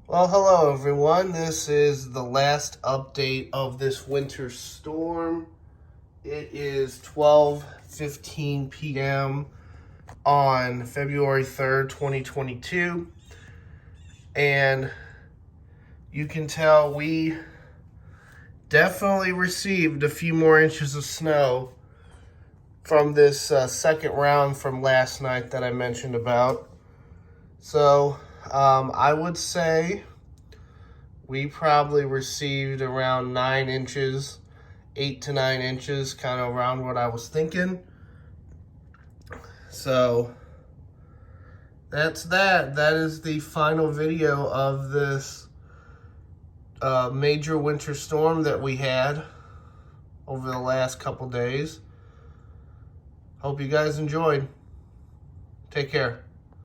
Well, hello everyone. This is the last update of this winter storm. It is 12:15 p.m. on February 3rd, 2022. And you can tell we definitely received a few more inches of snow from this second round from last night that I mentioned about. So I would say we probably received around 9 inches, 8 to 9 inches, kind of around what I was thinking. So that's that. That is the final video of this major winter storm that we had over the last couple days. Hope you guys enjoyed. Take care.